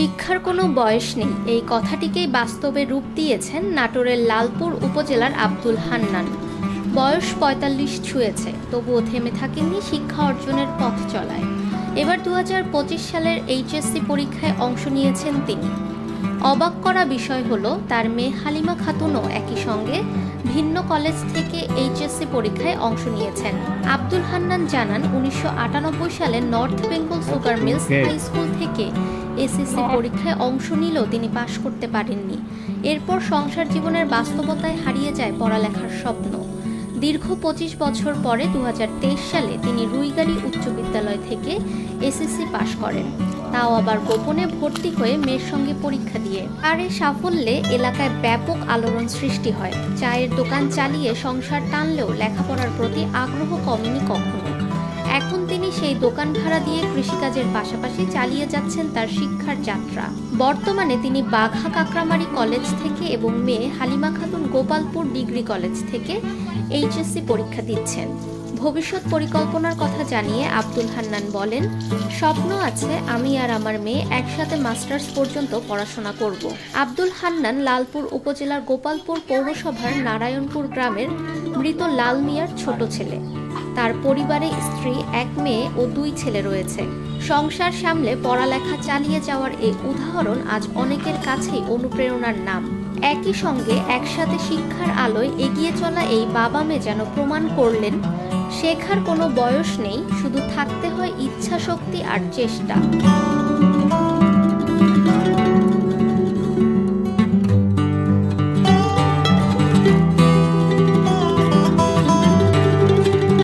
শিক্ষার কোনো বয়স নেই, এই কথাটিকেই বাস্তবে রূপ দিয়েছেন নাটোরের লালপুর উপজেলার আব্দুল হান্নান। বয়স ৪৫ ছুঁয়েছে, তবুও থেমে থাকেননি শিক্ষা অর্জনের পথ চলায়। এবার ২০২৫ সালের এইচএসসি পরীক্ষায় অংশ নিয়েছেন তিনি। অবাক করা বিষয় হলো, তার মেয়ে হালিমা খাতুনও একই সঙ্গে ভিন্ন কলেজ থেকে এইচএসসি পরীক্ষায় অংশ নিয়েছেন। আব্দুল হান্নান জানান, ১৯৯৮ সালে north Bengal sugar mills high school থেকে এসএসসি পরীক্ষায় অংশ নিলেও তিনি পাশ করতে পারেননি। এরপর সংসার জীবনের বাস্তবতায় হারিয়ে যায় পড়ালেখার স্বপ্ন। দীর্ঘ ২৫ বছর পরে ২০২৩ সালে তিনি রুইগাড়ী উচ্চ বিদ্যালয় থেকে এসএসসি পাশ করেন, তাও আবার গোপনে ভর্তি হয়ে মেয়ের সঙ্গে পরীক্ষা দিয়ে। আর এই সাফল্যে এলাকায় ব্যাপক আলোড়ন সৃষ্টি হয়। চায়ের দোকান চালিয়ে সংসার টানলেও লেখাপড়ার প্রতি আগ্রহ কমেনি কখনো। এখন তিনি সেই দোকান ভাড়া দিয়ে কৃষিকাজের পাশাপাশি চালিয়ে যাচ্ছেন তার শিক্ষার যাত্রা। বর্তমানে তিনি বাঘা কাকরামারি কলেজ থেকে এবং মেয়ে হালিমা খাতুন গোপালপুর ডিগ্রি কলেজ থেকে এইচএসসি পরীক্ষা দিচ্ছেন। ভবিষ্যৎ পরিকল্পনার কথা জানিয়ে আব্দুল হান্নান বলেন, স্বপ্ন আছে আমি আর আমার মেয়ে একসাথে মাস্টার্স পর্যন্ত পড়াশোনা করব। আব্দুল হান্নান লালপুর উপজেলার গোপালপুর পৌরসভার নারায়ণপুর গ্রামের মৃত লাল মিয়ার ছোট ছেলে। তার পরিবারে স্ত্রী, এক মেয়ে ও 2 ছেলে রয়েছে। সংসার সামলে পড়ালেখা চালিয়ে যাওয়ার এই উদাহরণ আজ অনেকের কাছেই অনুপ্রেরণার নাম। একই সঙ্গে একসাথে শিক্ষার আলোয় এগিয়ে চলা এই বাবা মেয়ে যেন প্রমাণ করলেন, শেখার কোনো বয়স নেই, শুধু থাকতে হয় ইচ্ছা শক্তি আর চেষ্টা।